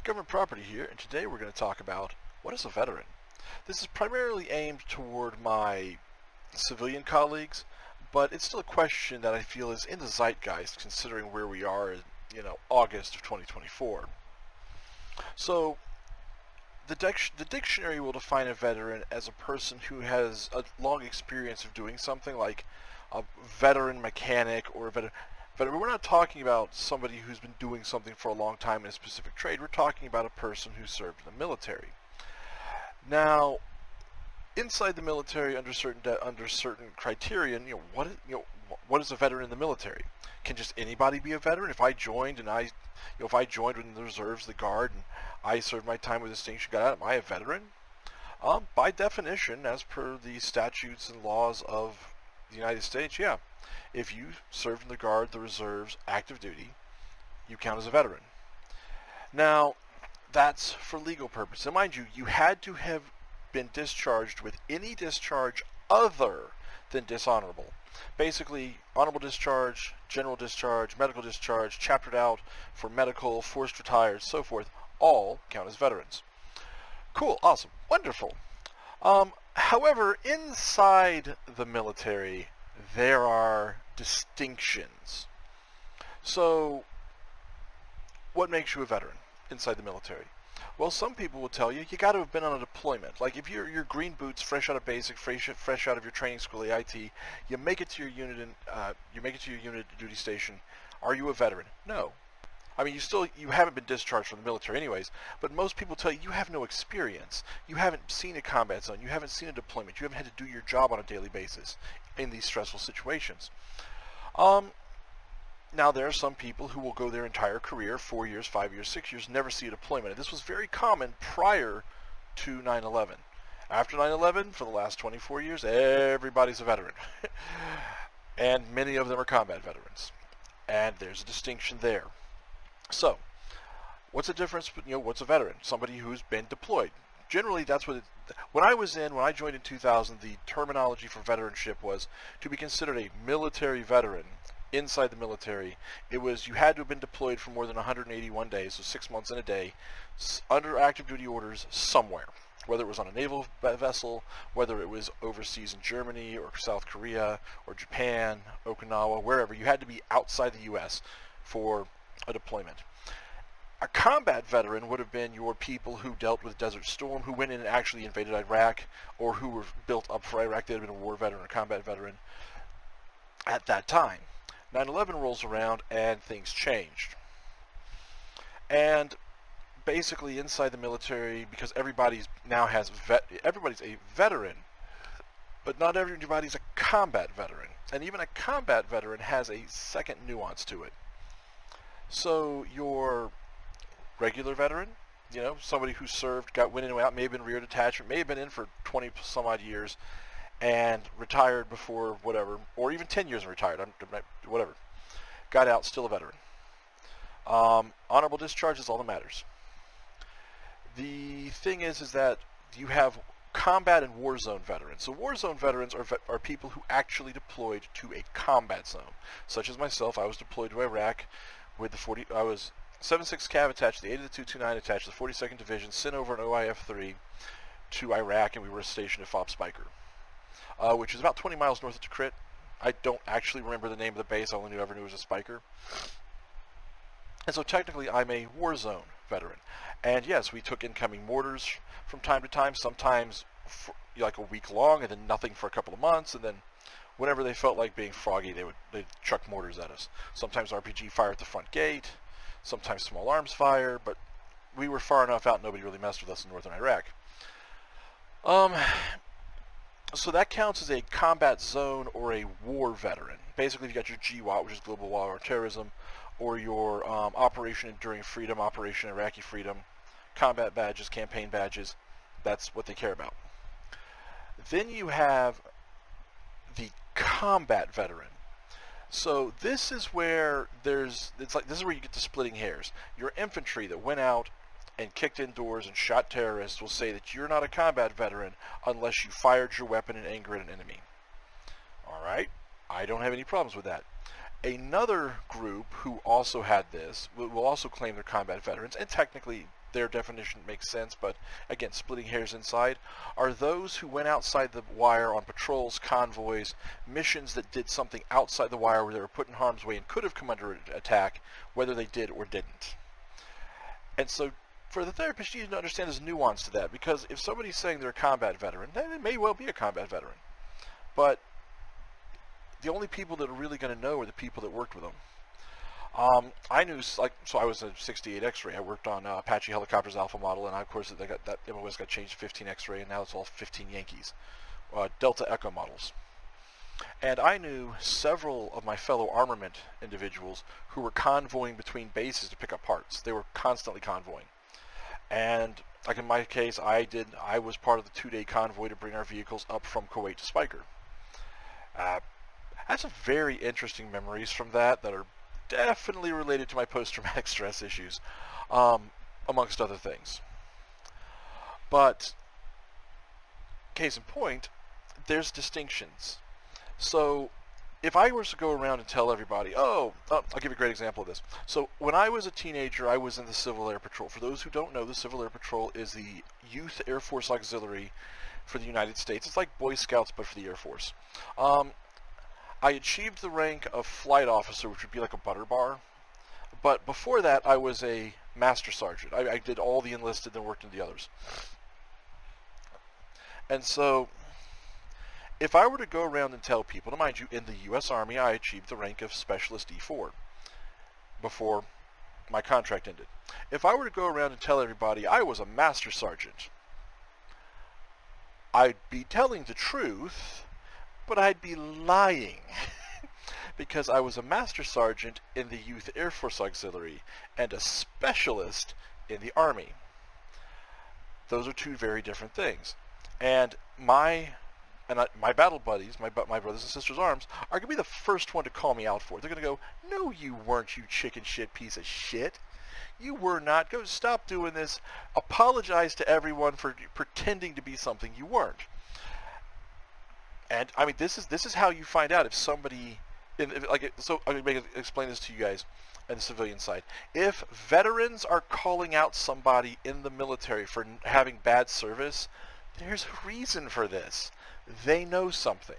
Government Property here, and today we're going to talk about what is a veteran. This is primarily aimed toward my civilian colleagues, but it's still a question that I feel is in the zeitgeist considering where we are in, August of 2024. So, the dictionary will define a veteran as a person who has a long experience of doing something, like a veteran mechanic or a veteran. But we're not talking about somebody who's been doing something for a long time in a specific trade. We're talking about a person who served in the military. Now, inside the military, under certain criterion, what is a veteran in the military? Can just anybody be a veteran? If I joined and if I joined in the reserves, the guard, and I served my time with distinction, got out, am I a veteran? By definition, as per the statutes and laws of the United States, yeah. If you served in the Guard, the Reserves, active duty, you count as a veteran. Now, that's for legal purposes. And mind you, you had to have been discharged with any discharge other than dishonorable. Basically, honorable discharge, general discharge, medical discharge, chaptered out for medical, forced retired, so forth, all count as veterans. Cool, awesome, wonderful. However, inside the military, there are distinctions. So, what makes you a veteran inside the military? Well, some people will tell you got to have been on a deployment. Like if you're green boots, fresh out of basic, fresh out of your training school, AIT, you make it to your unit duty station. Are you a veteran? No. I mean, you haven't been discharged from the military anyways, but most people tell you you have no experience. You haven't seen a combat zone. You haven't seen a deployment. You haven't had to do your job on a daily basis in these stressful situations. Now, there are some people who will go their entire career, 4 years, 5 years, 6 years, never see a deployment. And this was very common prior to 9/11. After 9/11, for the last 24 years, everybody's a veteran. And many of them are combat veterans. And there's a distinction there. So, what's the difference? What's a veteran? Somebody who's been deployed. Generally, that's what when I joined in 2000, the terminology for veteranship was to be considered a military veteran. Inside the military, it was you had to have been deployed for more than 181 days, so 6 months and a day, under active duty orders somewhere. Whether it was on a naval vessel, whether it was overseas in Germany or South Korea or Japan, Okinawa, wherever, you had to be outside the U.S. for a deployment. A combat veteran would have been your people who dealt with Desert Storm, who went in and actually invaded Iraq, or who were built up for Iraq. They had been a war veteran or combat veteran at that time. 9/11 rolls around and things changed. And basically inside the military, because everybody's a veteran, but not everybody's a combat veteran. And even a combat veteran has a second nuance to it. So your regular veteran, somebody who served, went in and out, may have been rear detachment, may have been in for 20 some odd years, and retired before whatever, or even 10 years and retired, whatever, got out, still a veteran. Honorable discharge is all that matters. The thing is that you have combat and war zone veterans. So war zone veterans are people who actually deployed to a combat zone, such as myself. I was deployed to Iraq with I was 76 Cav attached to the 8 of the 229 attached to the 42nd Division, sent over an OIF-3 to Iraq, and we were stationed at FOB Spiker. Which is about 20 miles north of Tikrit. I don't actually remember the name of the base. I only ever knew it was a Spiker. And so technically, I'm a war zone veteran. And yes, we took incoming mortars from time to time, sometimes for, like a week long, and then nothing for a couple of months, and then whenever they felt like being froggy, they'd chuck mortars at us. Sometimes RPG fire at the front gate, sometimes small arms fire, but we were far enough out, nobody really messed with us in northern Iraq. So that counts as a combat zone or a war veteran. Basically, if you got your GWOT, which is Global War on Terrorism, or your Operation Enduring Freedom, Operation Iraqi Freedom, combat badges, campaign badges, that's what they care about. Then you have the combat veteran. So this is where this is where you get to splitting hairs. Your infantry that went out and kicked in doors and shot terrorists will say that you're not a combat veteran unless you fired your weapon in anger at an enemy. Alright, I don't have any problems with that. Another group who also had this, will also claim they're combat veterans, and technically their definition makes sense, but again, splitting hairs inside, are those who went outside the wire on patrols, convoys, missions that did something outside the wire where they were put in harm's way and could have come under attack, whether they did or didn't. And so for the therapist, you need to understand there's nuance to that, because if somebody's saying they're a combat veteran, then it may well be a combat veteran. But the only people that are really going to know are the people that worked with them. I knew, so I was a 68 X-ray. I worked on Apache Helicopters Alpha model, and of course that MOS got changed to 15 X-ray, and now it's all 15 Yankees. Delta Echo models. And I knew several of my fellow armament individuals who were convoying between bases to pick up parts. They were constantly convoying. And like in my case, I was part of the 2-day convoy to bring our vehicles up from Kuwait to Speicher. I have some very interesting memories from that are definitely related to my post-traumatic stress issues, amongst other things. But, case in point, there's distinctions. So, if I was to go around and tell everybody, I'll give you a great example of this. So, when I was a teenager, I was in the Civil Air Patrol. For those who don't know, the Civil Air Patrol is the Youth Air Force Auxiliary for the United States. It's like Boy Scouts, but for the Air Force. I achieved the rank of flight officer, which would be like a butter bar. But before that, I was a master sergeant. I did all the enlisted and worked in the others. And so, if I were to go around and tell people, now mind you, in the U.S. Army, I achieved the rank of Specialist E4 before my contract ended. If I were to go around and tell everybody I was a master sergeant, I'd be telling the truth, but I'd be lying because I was a master sergeant in the Youth Air Force Auxiliary and a specialist in the Army. Those are two very different things. And my battle buddies, my brothers and sisters arms, are going to be the first one to call me out for it. They're going to go, "No, you weren't, you chicken shit piece of shit. You were not. Go stop doing this. Apologize to everyone for pretending to be something you weren't." And I mean, this is how you find out if somebody, so I'm going to explain this to you guys on the civilian side. If veterans are calling out somebody in the military for having bad service, there's a reason for this. They know something.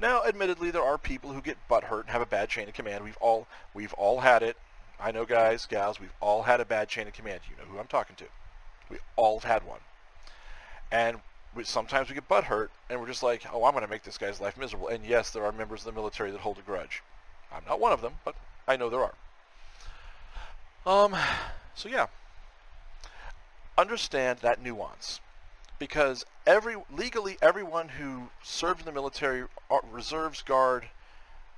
Now, admittedly, there are people who get butthurt and have a bad chain of command. We've all had it. I know, guys, gals, we've all had a bad chain of command. You know who I'm talking to. We all have had one. And sometimes we get butthurt, and we're just like, "Oh, I'm going to make this guy's life miserable." And yes, there are members of the military that hold a grudge. I'm not one of them, but I know there are. So yeah. Understand that nuance. Because legally, everyone who served in the military, reserves, guard,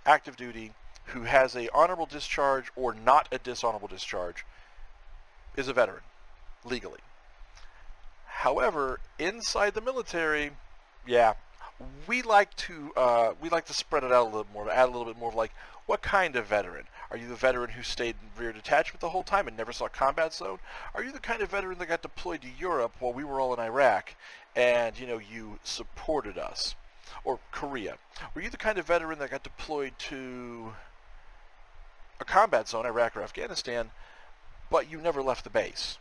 active duty, who has a honorable discharge or not a dishonorable discharge, is a veteran, legally. However, inside the military, yeah, we like to spread it out a little more, add a little bit more of like, what kind of veteran? Are you the veteran who stayed in rear detachment the whole time and never saw combat zone? Are you the kind of veteran that got deployed to Europe while we were all in Iraq and, you supported us? Or Korea? Were you the kind of veteran that got deployed to a combat zone, Iraq or Afghanistan, but you never left the base?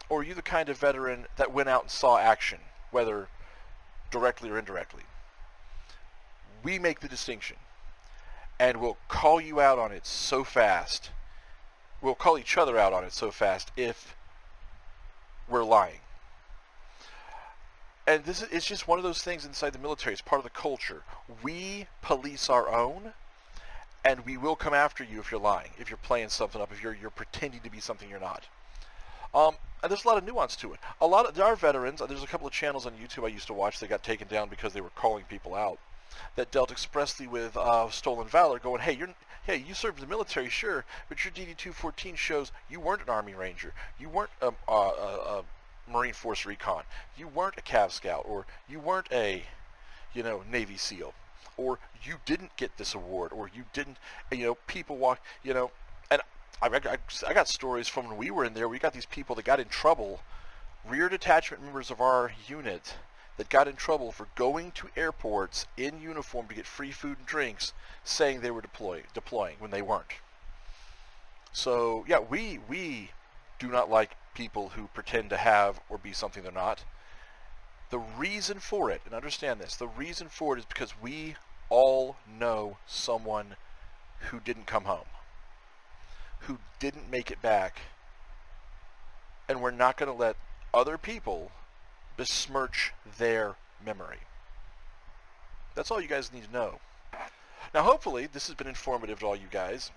Or are you the kind of veteran that went out and saw action, whether directly or indirectly? We make the distinction. And we'll call you out on it so fast. We'll call each other out on it so fast if we're lying. And it's just one of those things inside the military. It's part of the culture. We police our own, and we will come after you if you're lying, if you're playing something up, if you're pretending to be something you're not. And there's a lot of nuance to it. There are veterans. There's a couple of channels on YouTube I used to watch that got taken down because they were calling people out, that dealt expressly with stolen valor, going, hey, you served in the military, sure, but your DD-214 shows you weren't an Army Ranger, you weren't a Marine Force Recon, you weren't a Cav Scout, or you weren't a, Navy SEAL, or you didn't get this award, or you didn't, people walk, and I got stories from when we were in there. We got these people that got in trouble, rear detachment members of our unit, that got in trouble for going to airports in uniform to get free food and drinks, saying they were deploying when they weren't. So yeah, we do not like people who pretend to have or be something they're not. The reason for it, and understand this, the reason for it is because we all know someone who didn't come home, who didn't make it back, and we're not going to let other people besmirch their memory. That's all you guys need to know. Now, hopefully, this has been informative to all you guys,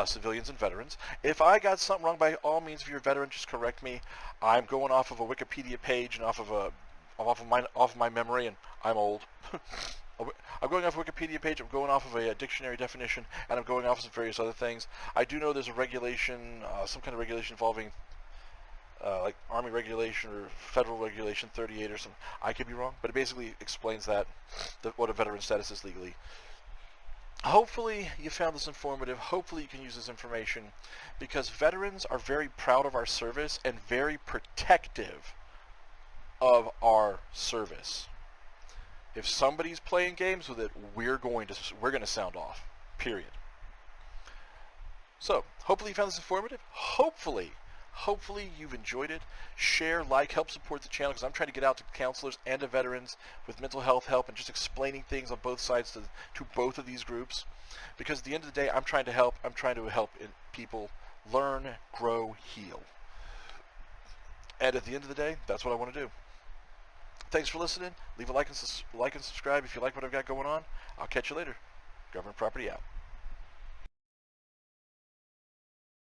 civilians and veterans. If I got something wrong, by all means, if you're a veteran, just correct me. I'm going off of a Wikipedia page and off of my memory, and I'm old. I'm going off a Wikipedia page, I'm going off of a dictionary definition, and I'm going off of some various other things. I do know there's a regulation, some kind of regulation involving like Army regulation or Federal Regulation 38 or something. I could be wrong, but it basically explains that, what a veteran status is legally. Hopefully you found this informative. Hopefully you can use this information, because veterans are very proud of our service and very protective of our service. If somebody's playing games with it, we're going to sound off. Period. So, hopefully you found this informative. Hopefully you've enjoyed it. Share, like, help support the channel, because I'm trying to get out to counselors and to veterans with mental health help and just explaining things on both sides to both of these groups. Because at the end of the day, I'm trying to help. I'm trying to help people learn, grow, heal. And at the end of the day, that's what I want to do. Thanks for listening. Leave a like and subscribe if you like what I've got going on. I'll catch you later. Government Property out.